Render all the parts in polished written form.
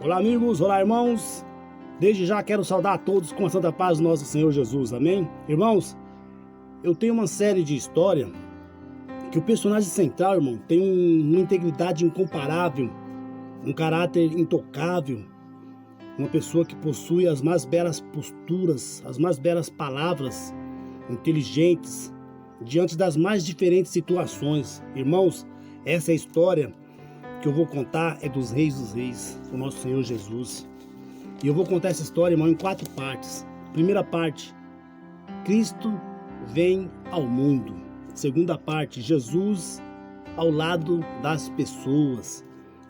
Olá amigos, olá irmãos. Desde já quero saudar a todos com a santa paz do nosso Senhor Jesus, amém? Irmãos, eu tenho uma série de história que o personagem central, irmão, tem uma integridade incomparável, um caráter intocável, uma pessoa que possui as mais belas posturas, as mais belas palavras, inteligentes, diante das mais diferentes situações. Irmãos, essa é a história que eu vou contar é dos reis, o nosso Senhor Jesus. E eu vou contar essa história, irmão, em 4 partes. Primeira parte, Cristo vem ao mundo. Segunda parte, Jesus ao lado das pessoas.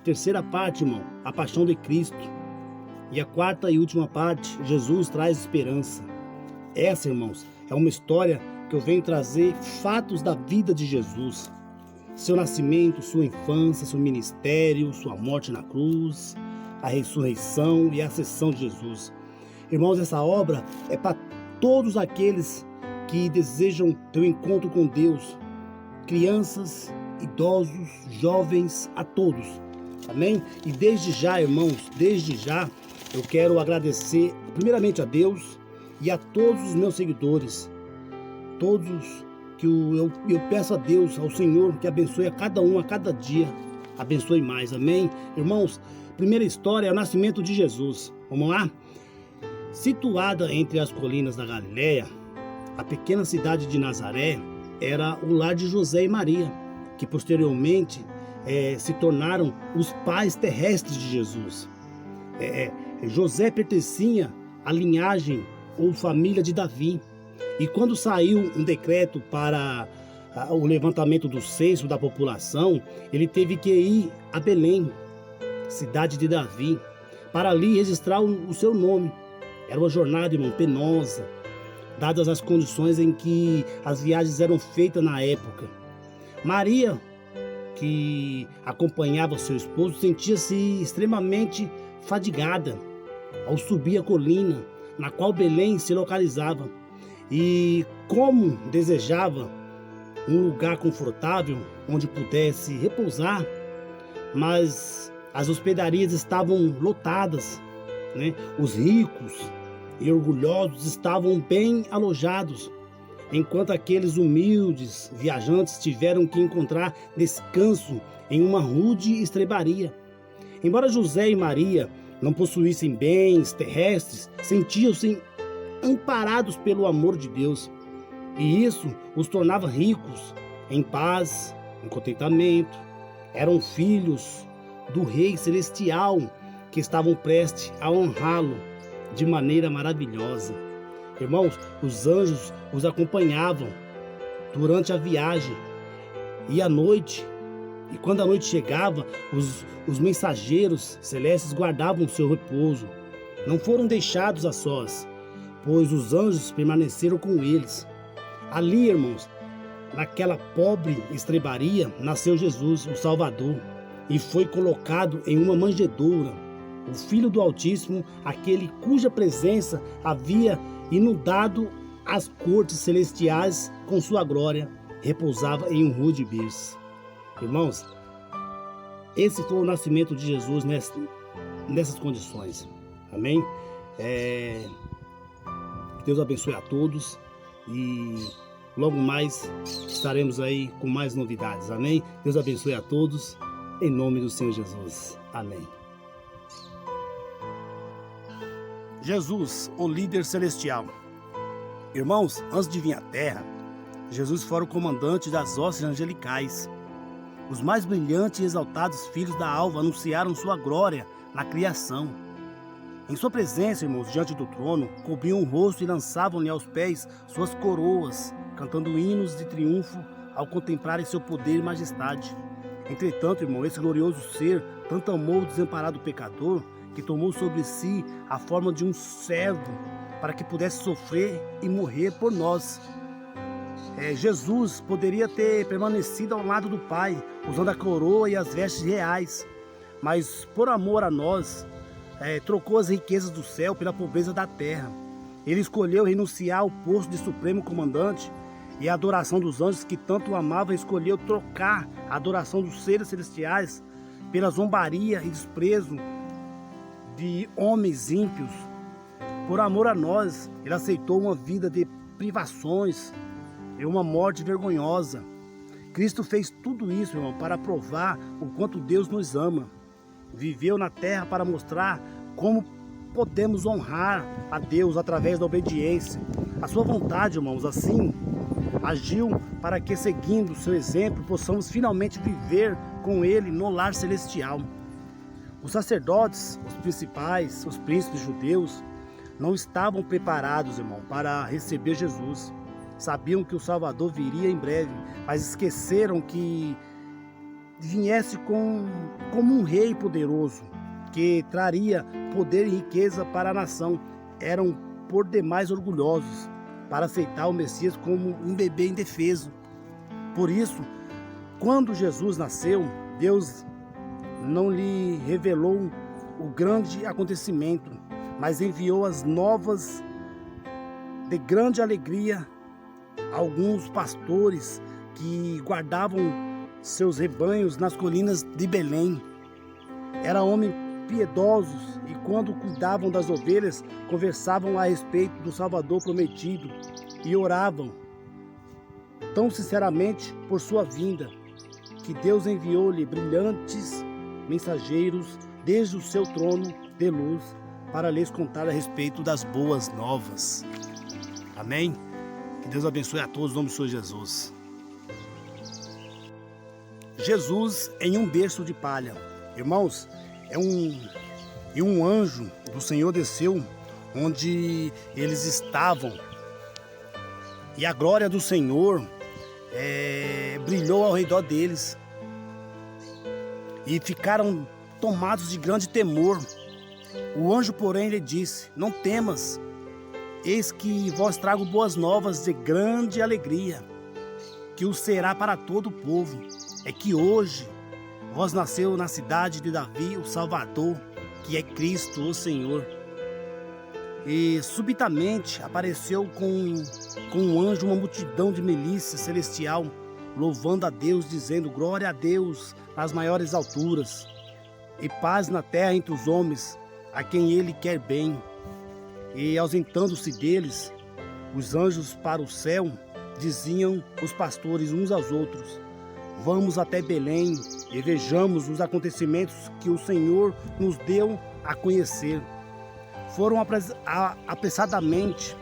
Terceira parte, irmão, a paixão de Cristo. E a quarta e última parte, Jesus traz esperança. Essa, irmãos, é uma história que eu venho trazer fatos da vida de Jesus. Seu nascimento, sua infância, seu ministério, sua morte na cruz, a ressurreição e a ascensão de Jesus. Irmãos, essa obra é para todos aqueles que desejam ter um encontro com Deus, crianças, idosos, jovens, a todos, amém? E desde já, irmãos, desde já, eu quero agradecer primeiramente a Deus e a todos os meus seguidores, todos que eu peço a Deus, ao Senhor, que abençoe a cada um, a cada dia, abençoe mais, amém? Irmãos, primeira história é o nascimento de Jesus, vamos lá? Situada entre as colinas da Galileia, a pequena cidade de Nazaré era o lar de José e Maria, que posteriormente se tornaram os pais terrestres de Jesus. José pertencia à linhagem ou família de Davi. E quando saiu um decreto para o levantamento do censo da população, ele teve que ir a Belém, cidade de Davi, para ali registrar o seu nome. Era uma jornada, irmão, penosa, dadas as condições em que as viagens eram feitas na época. Maria, que acompanhava seu esposo, sentia-se extremamente fadigada ao subir a colina na qual Belém se localizava. E como desejava um lugar confortável onde pudesse repousar, mas as hospedarias estavam lotadas, né? Os ricos e orgulhosos estavam bem alojados, enquanto aqueles humildes viajantes tiveram que encontrar descanso em uma rude estrebaria. Embora José e Maria não possuíssem bens terrestres, sentiam-se amparados pelo amor de Deus, e isso os tornava ricos, em paz, em contentamento. Eram filhos do Rei Celestial que estavam prestes a honrá-lo de maneira maravilhosa. Irmãos, os anjos os acompanhavam durante a viagem e à noite. E quando a noite chegava, os mensageiros celestes guardavam o seu repouso. Não foram deixados a sós, pois os anjos permaneceram com eles. Ali, irmãos, naquela pobre estrebaria, nasceu Jesus, o Salvador, e foi colocado em uma manjedoura. O Filho do Altíssimo, aquele cuja presença havia inundado as cortes celestiais com sua glória, repousava em um rude berço. Irmãos, esse foi o nascimento de Jesus nessas condições. Amém? Deus abençoe a todos e logo mais estaremos aí com mais novidades. Amém? Deus abençoe a todos em nome do Senhor Jesus. Amém. Jesus, o líder celestial. Irmãos, antes de vir à terra, Jesus fora o comandante das hostes angelicais. Os mais brilhantes e exaltados filhos da alva anunciaram sua glória na criação. Em sua presença, irmãos, diante do trono, cobriam o rosto e lançavam-lhe aos pés suas coroas, cantando hinos de triunfo ao contemplarem seu poder e majestade. Entretanto, irmão, esse glorioso ser tanto amou o desamparado pecador que tomou sobre si a forma de um servo para que pudesse sofrer e morrer por nós. Jesus poderia ter permanecido ao lado do Pai, usando a coroa e as vestes reais, mas por amor a nós, trocou as riquezas do céu pela pobreza da terra. Ele escolheu renunciar ao posto de supremo comandante e a adoração dos anjos que tanto o amavam, escolheu trocar a adoração dos seres celestiais pela zombaria e desprezo de homens ímpios. Por amor a nós, ele aceitou uma vida de privações e uma morte vergonhosa. Cristo fez tudo isso, irmão, para provar o quanto Deus nos ama. Viveu na terra para mostrar como podemos honrar a Deus através da obediência. A sua vontade, irmãos, assim, agiu para que, seguindo o seu exemplo, possamos finalmente viver com Ele no lar celestial. Os sacerdotes, os principais, os príncipes judeus, não estavam preparados, irmão, para receber Jesus. Sabiam que o Salvador viria em breve, mas esqueceram que viesse como um rei poderoso, que traria poder e riqueza para a nação. Eram por demais orgulhosos para aceitar o Messias como um bebê indefeso. Por isso, quando Jesus nasceu, Deus não lhe revelou o grande acontecimento, mas enviou as novas de grande alegria a alguns pastores que guardavam seus rebanhos nas colinas de Belém. Eram homens piedosos e, quando cuidavam das ovelhas, conversavam a respeito do Salvador prometido e oravam tão sinceramente por sua vinda, que Deus enviou-lhe brilhantes mensageiros desde o seu trono de luz para lhes contar a respeito das boas novas. Amém? Que Deus abençoe a todos, em nome do Senhor Jesus. Jesus em um berço de palha. Irmãos, um anjo do Senhor desceu onde eles estavam, e a glória do Senhor brilhou ao redor deles, e ficaram tomados de grande temor. O anjo, porém, lhe disse: não temas, eis que vos trago boas novas de grande alegria, que o será para todo o povo. É que hoje vos nasceu na cidade de Davi o Salvador, que é Cristo o Senhor. E subitamente apareceu com um anjo uma multidão de milícia celestial, louvando a Deus, dizendo: glória a Deus nas maiores alturas, e paz na terra entre os homens, a quem Ele quer bem. E ausentando-se deles, os anjos para o céu, diziam os pastores uns aos outros: vamos até Belém e vejamos os acontecimentos que o Senhor nos deu a conhecer. Foram apressadamente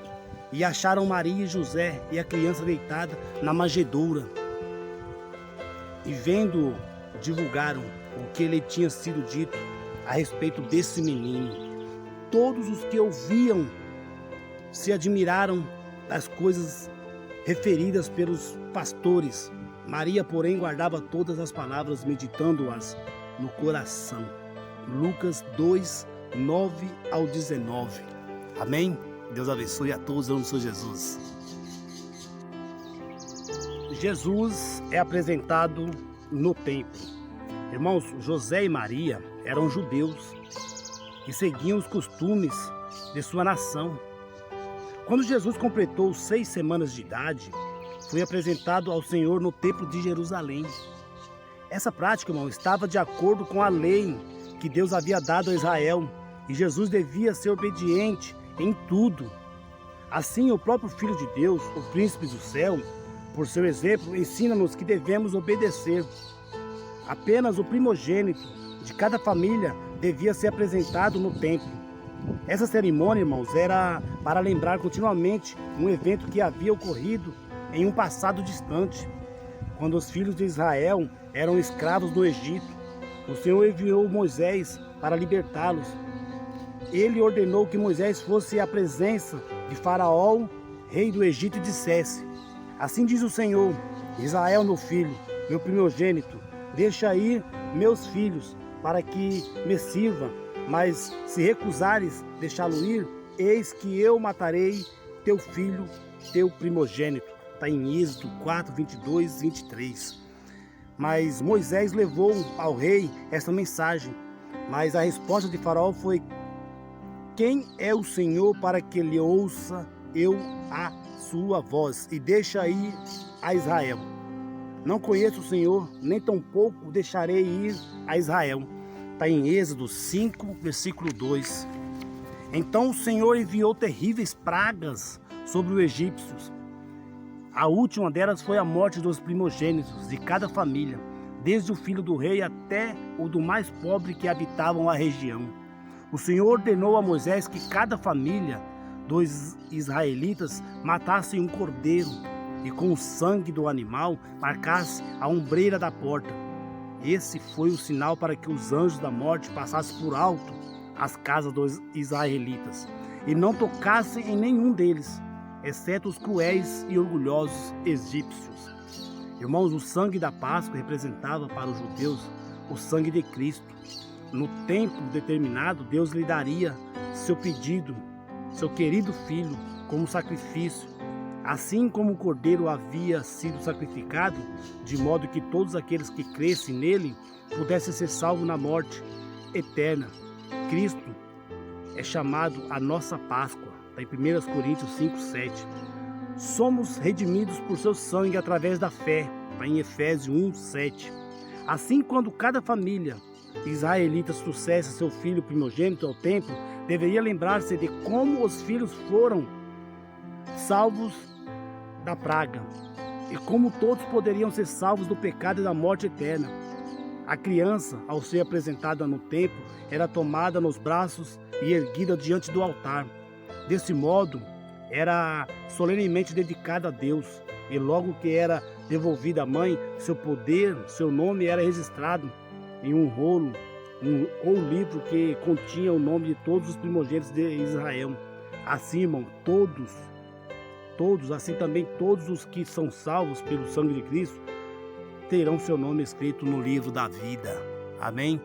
e acharam Maria e José e a criança deitada na manjedoura. E vendo, divulgaram o que lhe tinha sido dito a respeito desse menino. Todos os que ouviam se admiraram das coisas referidas pelos pastores. Maria, porém, guardava todas as palavras, meditando-as no coração. Lucas 2, 9 ao 19. Amém? Deus abençoe a todos, em nome do Senhor Jesus. Jesus é apresentado no templo. Irmãos, José e Maria eram judeus e seguiam os costumes de sua nação. Quando Jesus completou 6 semanas de idade, foi apresentado ao Senhor no templo de Jerusalém. Essa prática, irmão, estava de acordo com a lei que Deus havia dado a Israel, e Jesus devia ser obediente em tudo. Assim, o próprio Filho de Deus, o príncipe do céu, por seu exemplo, ensina-nos que devemos obedecer. Apenas o primogênito de cada família devia ser apresentado no templo. Essa cerimônia, irmãos, era para lembrar continuamente um evento que havia ocorrido em um passado distante, quando os filhos de Israel eram escravos do Egito. O Senhor enviou Moisés para libertá-los. Ele ordenou que Moisés fosse à presença de Faraó, rei do Egito, e dissesse: assim diz o Senhor: Israel, meu filho, meu primogênito, deixa ir meus filhos para que me sirva, mas se recusares deixá-lo ir, eis que eu matarei teu filho, teu primogênito. Está em Êxodo 4, 22, 23. Mas Moisés levou ao rei esta mensagem, mas a resposta de Faraó foi: quem é o Senhor para que lhe ouça eu a sua voz e deixa ir a Israel? Não conheço o Senhor, nem tampouco deixarei ir a Israel. Está em Êxodo 5, versículo 2. Então o Senhor enviou terríveis pragas sobre os egípcios. A última delas foi a morte dos primogênitos de cada família, desde o filho do rei até o do mais pobre que habitavam a região. O Senhor ordenou a Moisés que cada família dos israelitas matasse um cordeiro e com o sangue do animal marcasse a ombreira da porta. Esse foi o sinal para que os anjos da morte passassem por alto as casas dos israelitas e não tocassem em nenhum deles, exceto os cruéis e orgulhosos egípcios. Irmãos, o sangue da Páscoa representava para os judeus o sangue de Cristo. No tempo determinado, Deus lhe daria seu pedido, seu querido filho, como sacrifício. Assim como o cordeiro havia sido sacrificado, de modo que todos aqueles que crescem nele pudessem ser salvos na morte eterna. Cristo é chamado a nossa Páscoa, está em 1 Coríntios 5, 7. Somos redimidos por seu sangue através da fé, está em Efésios 1, 7. Assim, quando cada família israelita trouxesse seu filho primogênito ao templo, deveria lembrar-se de como os filhos foram salvos da praga e como todos poderiam ser salvos do pecado e da morte eterna. A criança, ao ser apresentada no templo, era tomada nos braços e erguida diante do altar. Desse modo, era solenemente dedicada a Deus, e logo que era devolvida à mãe, seu poder, seu nome era registrado em um rolo ou livro que continha o nome de todos os primogênitos de Israel. Assim, irmão, todos, assim também todos os que são salvos pelo sangue de Cristo, terão seu nome escrito no livro da vida. Amém?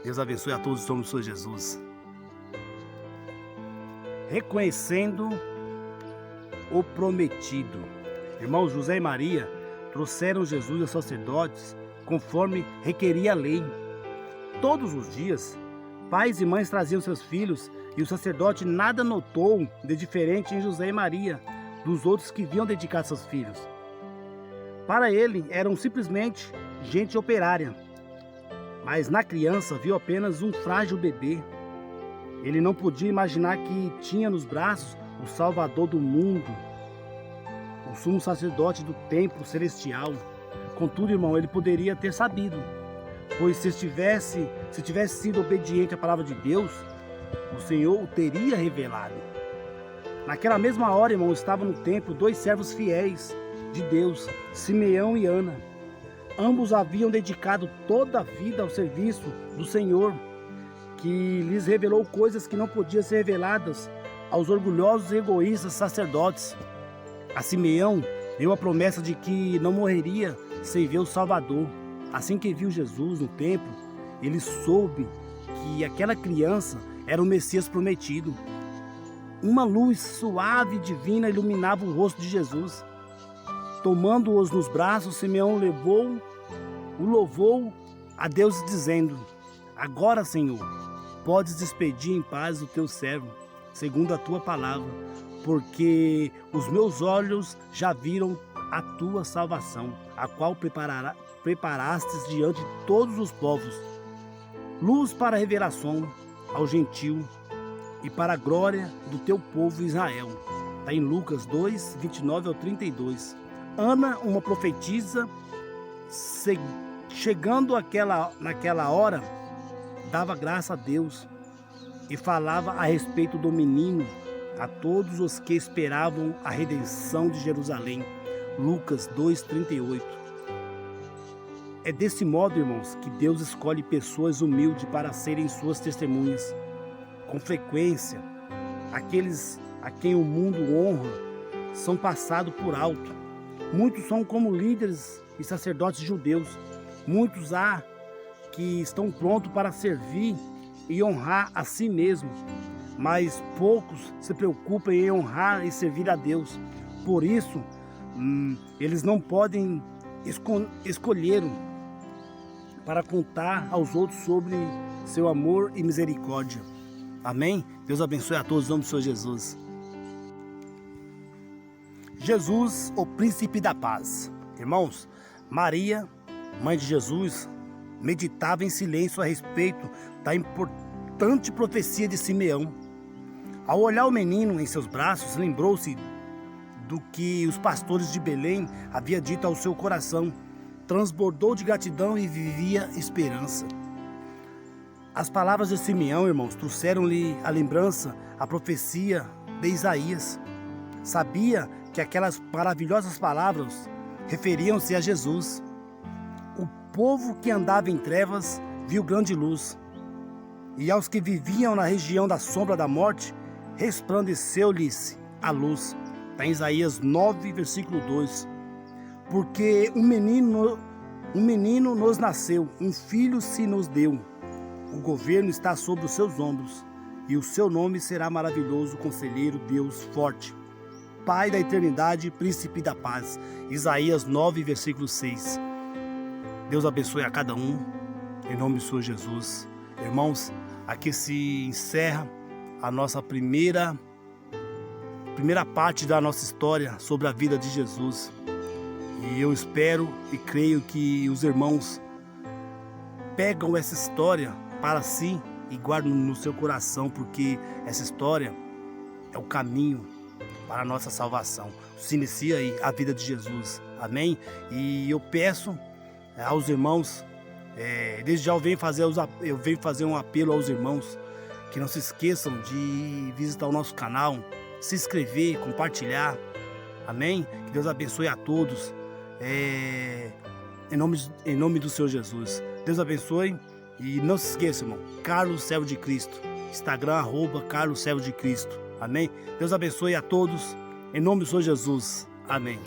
Deus abençoe a todos, somos o Senhor Jesus. Reconhecendo o prometido. Irmãos, José e Maria trouxeram Jesus aos sacerdotes conforme requeria a lei. Todos os dias, pais e mães traziam seus filhos e o sacerdote nada notou de diferente em José e Maria dos outros que haviam dedicado seus filhos. Para ele, eram simplesmente gente operária, mas na criança viu apenas um frágil bebê. Ele não podia imaginar que tinha nos braços o Salvador do mundo, o sumo sacerdote do templo celestial. Contudo, irmão, ele poderia ter sabido, pois se tivesse sido obediente à palavra de Deus, o Senhor o teria revelado. Naquela mesma hora, irmão, estavam no templo dois servos fiéis de Deus, Simeão e Ana. Ambos haviam dedicado toda a vida ao serviço do Senhor, que lhes revelou coisas que não podiam ser reveladas aos orgulhosos e egoístas sacerdotes. A Simeão deu a promessa de que não morreria sem ver o Salvador. Assim que viu Jesus no templo, ele soube que aquela criança era o Messias prometido. Uma luz suave e divina iluminava o rosto de Jesus. Tomando-os nos braços, Simeão louvou a Deus dizendo: Agora, Senhor, podes despedir em paz o teu servo, segundo a tua palavra, porque os meus olhos já viram a tua salvação, a qual preparastes diante de todos os povos, luz para a revelação ao gentio e para a glória do teu povo Israel. Está em Lucas 2, 29 ao 32. Ana, uma profetisa, chegando naquela hora, dava graça a Deus e falava a respeito do menino a todos os que esperavam a redenção de Jerusalém. Lucas 2:38. É desse modo, irmãos, que Deus escolhe pessoas humildes para serem suas testemunhas. Com frequência, aqueles a quem o mundo honra são passados por alto. Muitos são como líderes e sacerdotes judeus. Muitos há que estão prontos para servir e honrar a si mesmos, mas poucos se preocupam em honrar e servir a Deus. Por isso, eles não podem escolher para contar aos outros sobre seu amor e misericórdia. Amém? Deus abençoe a todos, em nome do Senhor Jesus. Jesus, o príncipe da paz. Irmãos, Maria, mãe de Jesus, meditava em silêncio a respeito da importante profecia de Simeão. Ao olhar o menino em seus braços, lembrou-se do que os pastores de Belém haviam dito ao seu coração. Transbordou de gratidão e vivia esperança. As palavras de Simeão, irmãos, trouxeram-lhe a lembrança, a profecia de Isaías. Sabia que aquelas maravilhosas palavras referiam-se a Jesus. O povo que andava em trevas viu grande luz, e aos que viviam na região da sombra da morte, resplandeceu-lhes a luz. Está em Isaías 9, versículo 2. Porque um menino nos nasceu, um filho se nos deu. O governo está sobre os seus ombros, e o seu nome será maravilhoso, Conselheiro, Deus forte, Pai da eternidade, Príncipe da paz. Isaías 9, versículo 6. Deus abençoe a cada um, em nome do Senhor Jesus. Irmãos, aqui se encerra a nossa primeira parte da nossa história sobre a vida de Jesus. E eu espero e creio que os irmãos pegam essa história para si e guardam no seu coração, porque essa história é o caminho para a nossa salvação. Se inicia aí a vida de Jesus. Amém? E eu peço aos irmãos, desde já eu venho fazer um apelo aos irmãos, que não se esqueçam de visitar o nosso canal, se inscrever, compartilhar. Amém? Que Deus abençoe a todos. Em nome do Senhor Jesus. Deus abençoe. E não se esqueça, irmão, Carlos Servo de Cristo. Instagram, @Carlos Servo de Cristo. Amém? Deus abençoe a todos. Em nome do Senhor Jesus. Amém.